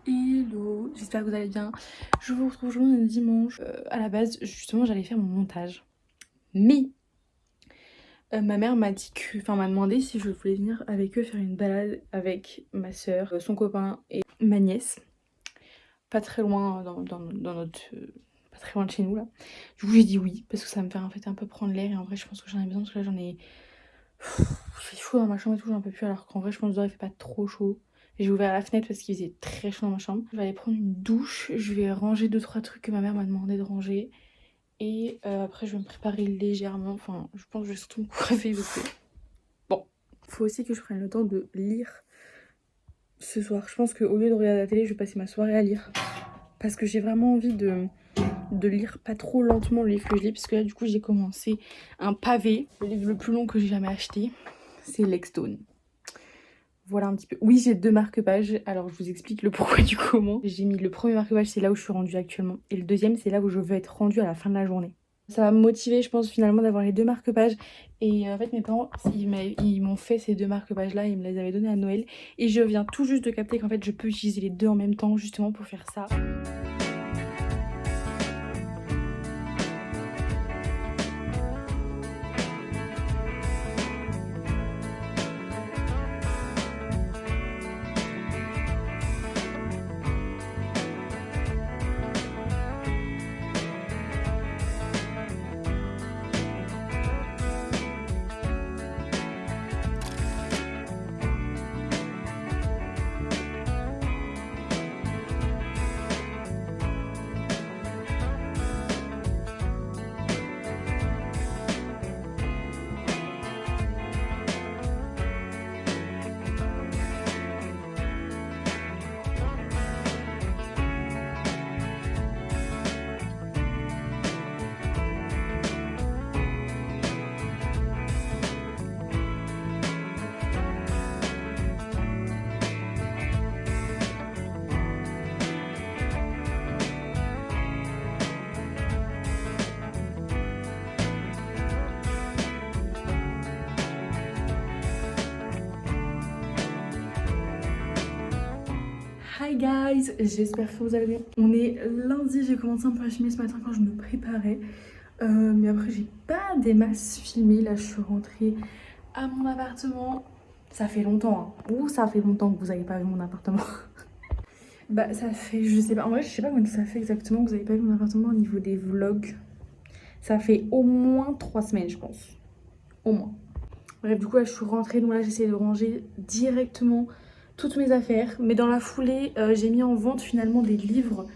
Hello, j'espère que vous allez bien. Je vous retrouve aujourd'hui dimanche. À la base, justement, j'allais faire mon montage. Mais ma mère m'a dit que, enfin, m'a demandé si je voulais venir avec eux faire une balade avec ma soeur, son copain et ma nièce. Pas très loin dans notre. Pas très loin de chez nous là. Du coup, j'ai dit oui, parce que ça me fait en fait un peu prendre l'air. Et en vrai, je pense que j'en ai besoin parce que là, j'en ai. Il fait chaud dans ma chambre et tout, j'en peux plus. Alors qu'en vrai, je pense que dehors, il fait pas trop chaud. J'ai ouvert la fenêtre parce qu'il faisait très chaud dans ma chambre. Je vais aller prendre une douche. Je vais ranger 2-3 trucs que ma mère m'a demandé de ranger. Et après, je vais me préparer légèrement. Enfin, je pense que je vais surtout me coiffer parce que. Bon, faut aussi que je prenne le temps de lire ce soir. Je pense qu'au lieu de regarder la télé, je vais passer ma soirée à lire. Parce que j'ai vraiment envie de lire pas trop lentement le livre que je lis. Parce que là, du coup, j'ai commencé un pavé. Le livre le plus long que j'ai jamais acheté, c'est Lexstone. Voilà un petit peu. Oui, j'ai 2 marque-pages. Alors, je vous explique le pourquoi du comment. J'ai mis le premier marque-page, c'est là où je suis rendue actuellement. Et le deuxième, c'est là où je veux être rendue à la fin de la journée. Ça va me motiver, je pense, finalement, d'avoir les 2 marque-pages. Et en fait, mes parents, ils m'ont fait ces 2 marque-pages-là. Ils me les avaient donnés à Noël. Et je viens tout juste de capter qu'en fait, je peux utiliser les 2 en même temps, justement, pour faire ça. Hi guys, j'espère que vous allez bien. On est lundi, j'ai commencé un peu à filmer ce matin quand je me préparais. Mais après j'ai pas des masses filmées. Là je suis rentrée à mon appartement. Ça fait longtemps, hein. Ouh, ça fait longtemps que vous avez pas vu mon appartement. Bah ça fait, je sais pas, en vrai je sais pas combien ça fait exactement que vous avez pas vu mon appartement au niveau des vlogs. Ça fait au moins 3 semaines je pense. Au moins. Bref, du coup là je suis rentrée, donc là j'essaie de ranger directement toutes mes affaires. Mais dans la foulée, j'ai mis en vente finalement des livres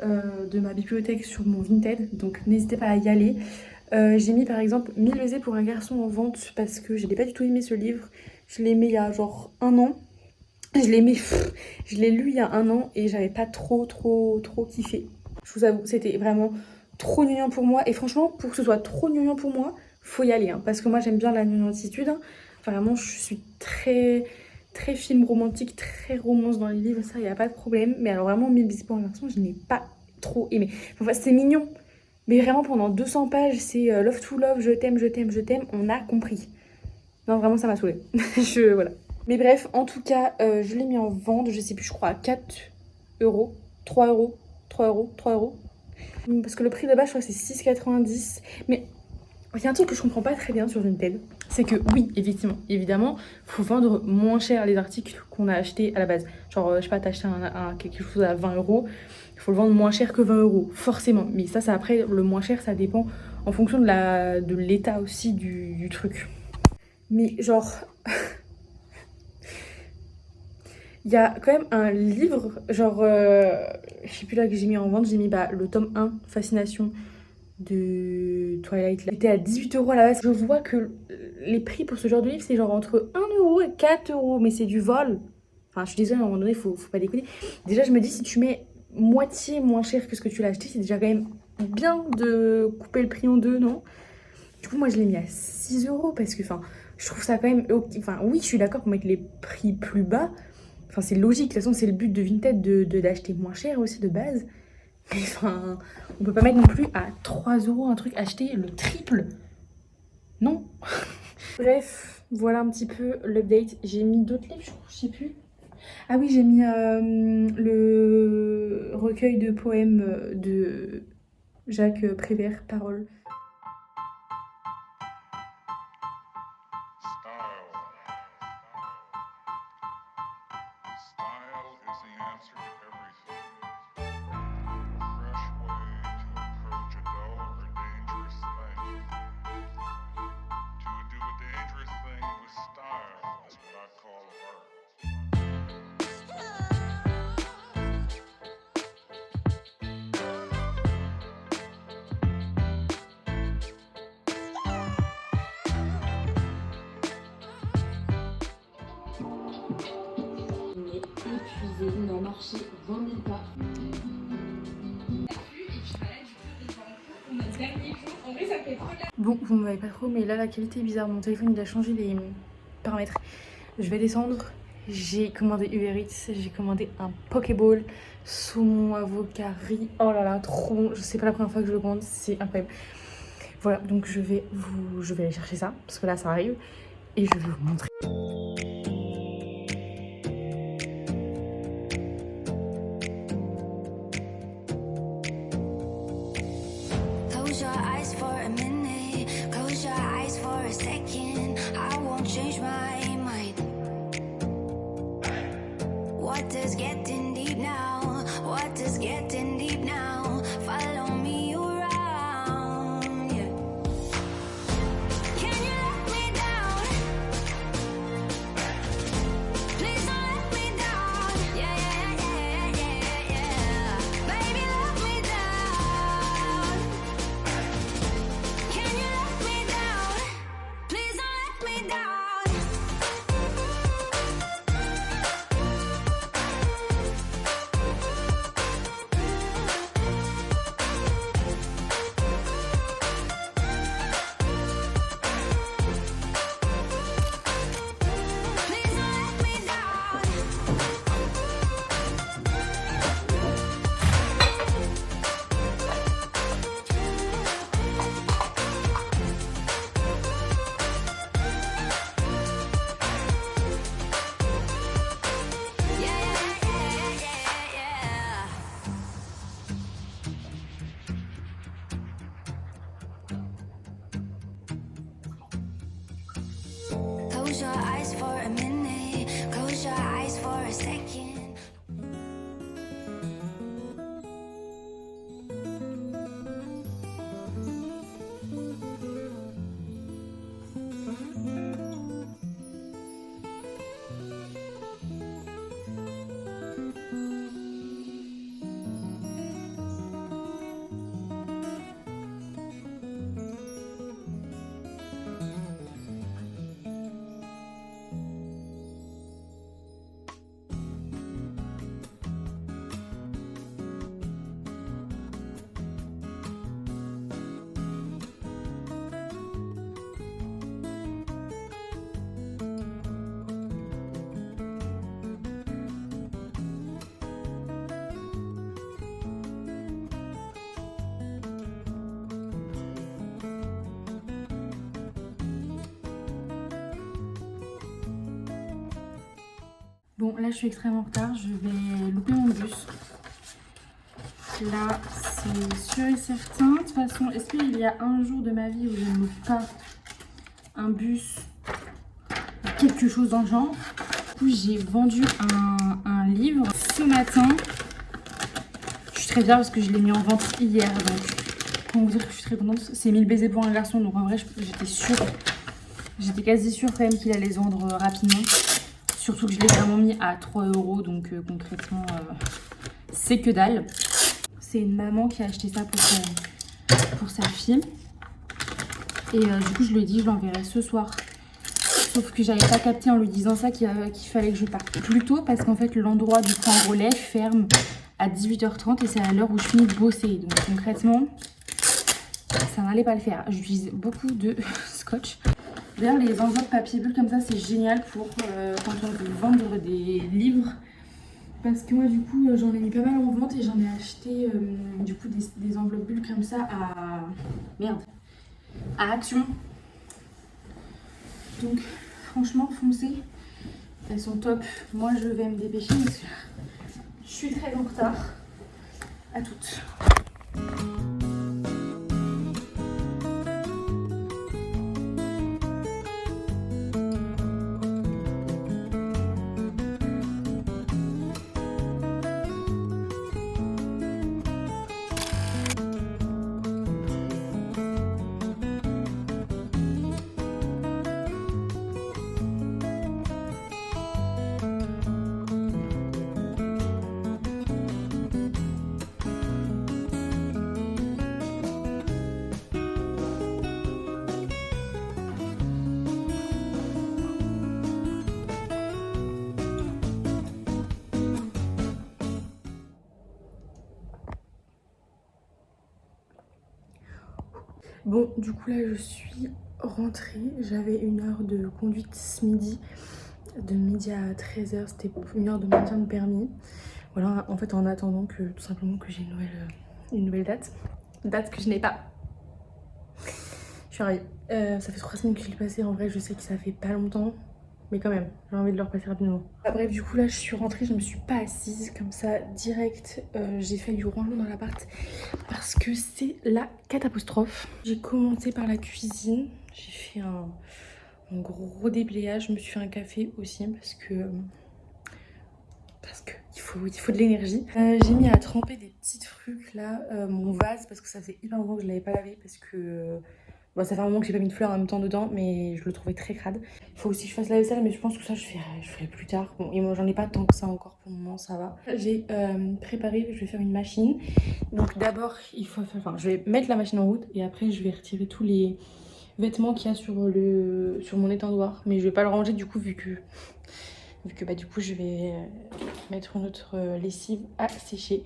de ma bibliothèque sur mon Vinted. Donc n'hésitez pas à y aller. J'ai mis par exemple 1000 baisers pour un garçon en vente parce que je n'ai pas du tout aimé ce livre. Je l'ai aimé il y a genre 1 an. Je l'ai aimé, je l'ai lu il y a 1 an et j'avais pas trop kiffé. Je vous avoue, c'était vraiment trop gnangnan pour moi. Et franchement, pour que ce soit trop gnangnan pour moi, faut y aller. Hein, parce que moi, j'aime bien la gnangnattitude. Hein. Enfin, vraiment, je suis très film romantique, très romance dans les livres. Ça, il n'y a pas de problème. Mais alors, vraiment, 1000 baisers pour un garçon, je n'ai pas trop aimé. Enfin, c'est mignon. Mais vraiment, pendant 200 pages, c'est love to love, je t'aime, je t'aime, je t'aime. On a compris. Non, vraiment, ça m'a saoulée. Voilà. Mais bref, en tout cas, je l'ai mis en vente, je sais plus, je crois à 4 euros, 3 euros, 3 euros, 3 euros. Parce que le prix de base, je crois que c'est 6,90. Mais il y a un truc que je comprends pas très bien sur Vinted. C'est que oui, évidemment, faut vendre moins cher les articles qu'on a achetés à la base. Genre, je sais pas, t'as acheté quelque chose à 20 euros, il faut le vendre moins cher que 20 euros, forcément. Mais ça après, le moins cher, ça dépend en fonction de l'état aussi du truc. Mais genre... Il y a quand même un livre, genre, je sais plus là que j'ai mis en vente, j'ai mis le tome 1, Fascination de Twilight. Il était à 18 euros à la base. Je vois que les prix pour ce genre de livre, c'est genre entre 1 euro et 4 euros, mais c'est du vol. Enfin, je suis désolée, à un moment donné, faut pas déconner. Déjà, je me dis, si tu mets moitié moins cher que ce que tu l'as acheté, c'est déjà quand même bien de couper le prix en deux, non? Du coup, moi, je l'ai mis à 6 euros parce que, enfin, je trouve ça quand même... Enfin, oui, je suis d'accord pour mettre les prix plus bas. Enfin, c'est logique, de toute façon, c'est le but de Vinted d'acheter moins cher aussi de base. Mais enfin, on peut pas mettre non plus à 3 euros un truc acheté le triple. Non. Bref, voilà un petit peu l'update. J'ai mis d'autres livres, je sais plus. Ah oui, j'ai mis le recueil de poèmes de Jacques Prévert, Paroles. On est épuisé, on a marché 20 000 pas. Bon, vous ne m'avez pas trop, mais là la qualité est bizarre. Mon téléphone il a changé les paramètres. Je vais descendre. J'ai commandé Uber Eats, j'ai commandé un Pokéball, saumon, avocat, riz. Oh là là, trop bon. Je sais pas la première fois que je le commande, c'est incroyable. Voilà, donc je vais aller chercher ça, parce que là ça arrive, et je vais vous montrer. Close your eyes for a minute, close your eyes for a second. I won't change my mind. What does getting deep now? What does getting deep now? Follow me around, yeah. Can you let me down? Please don't let me down. Yeah, yeah, yeah, yeah, yeah. Baby, let me down. Can you let me down? Please don't let me down. Please don't let me down. Yeah, yeah, yeah, yeah, yeah. Close your eyes for a minute, close your eyes for a second. Bon, là je suis extrêmement en retard, je vais louper mon bus. Là, c'est sûr et certain. De toute façon, est-ce qu'il y a un jour de ma vie où je ne loupe pas un bus ou quelque chose dans le genre? Du coup, j'ai vendu un livre ce matin. Je suis très fière parce que je l'ai mis en vente hier. Donc, pour vous dire que je suis très contente, c'est 1000 baisers pour un garçon. Donc en vrai, j'étais sûre, j'étais quasi sûre quand même qu'il allait se vendre rapidement. Surtout que je l'ai vraiment mis à 3 €, donc concrètement, c'est que dalle. C'est une maman qui a acheté ça pour sa fille. Et du coup, je lui ai dit, je l'enverrai ce soir. Sauf que j'avais pas capté en lui disant ça qu'il fallait que je parte plus tôt. Parce qu'en fait, l'endroit du point relais ferme à 18h30 et c'est à l'heure où je finis de bosser. Donc concrètement, ça n'allait pas le faire. J'utilise beaucoup de scotch. D'ailleurs, les enveloppes papier bulle comme ça, c'est génial pour quand on veut vendre des livres. Parce que moi, du coup, j'en ai mis pas mal en vente et j'en ai acheté du coup des enveloppes bulles comme ça à Action. Donc, franchement, foncez. Elles sont top. Moi, je vais me dépêcher parce que je suis très en retard. À toutes. Bon, du coup là je suis rentrée, j'avais une heure de conduite ce midi, de midi à 13h, c'était une heure de maintien de permis. Voilà, en fait en attendant que tout simplement que j'ai une nouvelle date que je n'ai pas. Je suis ravie. Ça fait 3 semaines que je l'ai passé, en vrai je sais que ça fait pas longtemps, mais quand même, j'ai envie de le repasser rapidement. Bref, du coup là je suis rentrée, je me suis pas assise comme ça direct, j'ai fait du rangement dans l'appart parce que c'est la catastrophe. J'ai commencé par la cuisine, j'ai fait un gros déblayage, je me suis fait un café aussi parce que il faut de l'énergie. J'ai mis à tremper des petits trucs là, mon vase parce que ça faisait hyper longtemps que je l'avais pas lavé parce que bon, ça fait un moment que j'ai pas mis de fleurs en même temps dedans, mais je le trouvais très crade. Il faut aussi que je fasse la vaisselle, mais je pense que ça je ferai plus tard. Bon, et moi j'en ai pas tant que ça encore pour le moment, ça va. J'ai préparé, je vais faire une machine. Donc d'abord, je vais mettre la machine en route et après je vais retirer tous les vêtements qu'il y a sur mon étendoir. Mais je vais pas le ranger du coup vu que bah, du coup je vais mettre une autre lessive à sécher.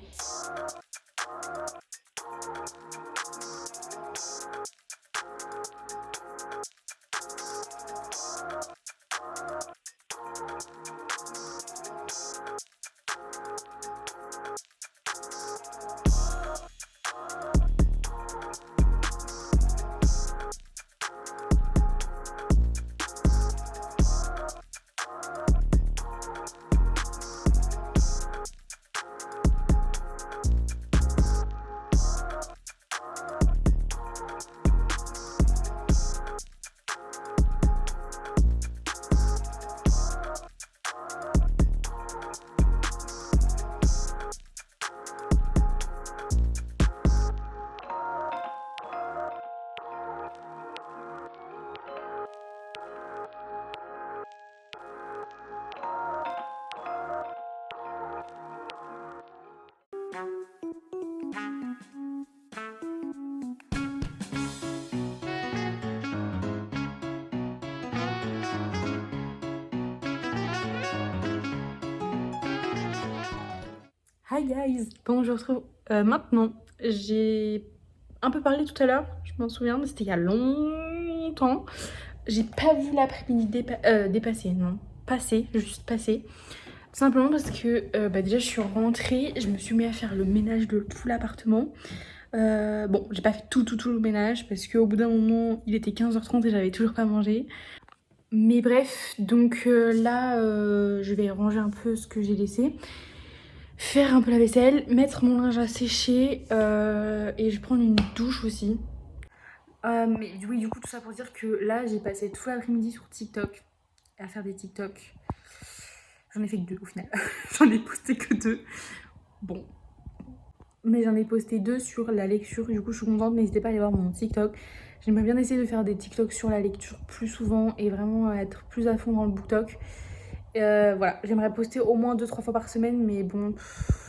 Hi guys! Bon, je retrouve maintenant. J'ai un peu parlé tout à l'heure, je m'en souviens, mais c'était il y a longtemps. J'ai pas vu l'après-midi dépasser, non, passer, juste passer. Tout simplement parce que bah déjà je suis rentrée, je me suis mis à faire le ménage de tout l'appartement. Bon, j'ai pas fait tout le ménage parce qu'au bout d'un moment, il était 15h30 et j'avais toujours pas mangé. Mais bref, donc là, je vais ranger un peu ce que j'ai laissé. Faire un peu la vaisselle, mettre mon linge à sécher et je vais prendre une douche aussi. Mais oui, du coup, tout ça pour dire que là, j'ai passé tout l'après-midi sur TikTok à faire des TikTok. J'en ai fait que 2 au final. J'en ai posté que 2. Bon. Mais j'en ai posté 2 sur la lecture. Du coup, je suis contente. N'hésitez pas à aller voir mon TikTok. J'aimerais bien essayer de faire des TikTok sur la lecture plus souvent et vraiment être plus à fond dans le BookTok. Voilà, j'aimerais poster au moins 2-3 fois par semaine, mais bon,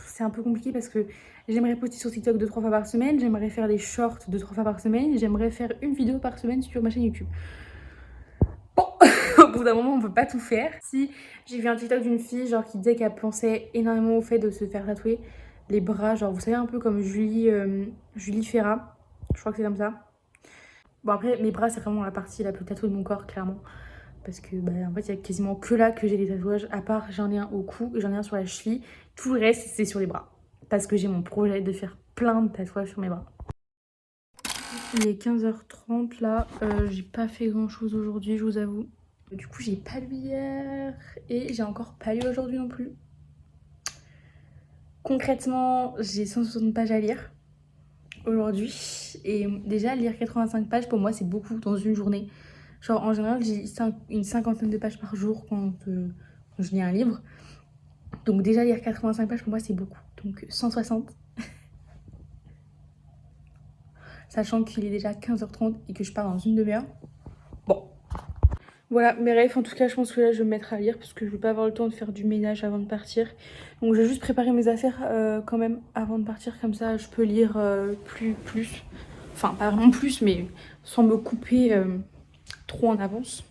c'est un peu compliqué parce que j'aimerais poster sur TikTok 2-3 fois par semaine, j'aimerais faire des shorts 2-3 fois par semaine, j'aimerais faire une vidéo par semaine sur ma chaîne YouTube. Bon, au bout d'un moment, on peut pas tout faire. Si j'ai vu un TikTok d'une fille genre qui disait qu'elle pensait énormément au fait de se faire tatouer les bras, genre vous savez un peu comme Julie Ferrat, je crois que c'est comme ça. Bon après, les bras c'est vraiment la partie la plus tatouée de mon corps, clairement. Parce que bah, en fait il y a quasiment que là que j'ai des tatouages, à part j'en ai un au cou et j'en ai un sur la cheville. Tout le reste c'est sur les bras. Parce que j'ai mon projet de faire plein de tatouages sur mes bras. Il est 15h30 là, j'ai pas fait grand chose aujourd'hui je vous avoue. Du coup, j'ai pas lu hier et j'ai encore pas lu aujourd'hui non plus. Concrètement, j'ai 160 pages à lire aujourd'hui. Et déjà, lire 85 pages, pour moi, c'est beaucoup dans une journée. Genre, en général, j'ai une cinquantaine de pages par jour quand je lis un livre. Donc déjà, lire 85 pages, pour moi, c'est beaucoup. Donc 160. Sachant qu'il est déjà 15h30 et que je pars dans une demi-heure. Bon. Voilà, mes rêves, en tout cas, je pense que là, je vais me mettre à lire parce que je vais pas avoir le temps de faire du ménage avant de partir. Donc, je vais juste préparer mes affaires quand même avant de partir. Comme ça, je peux lire plus. Enfin, pas vraiment plus, mais sans me couper trop en avance.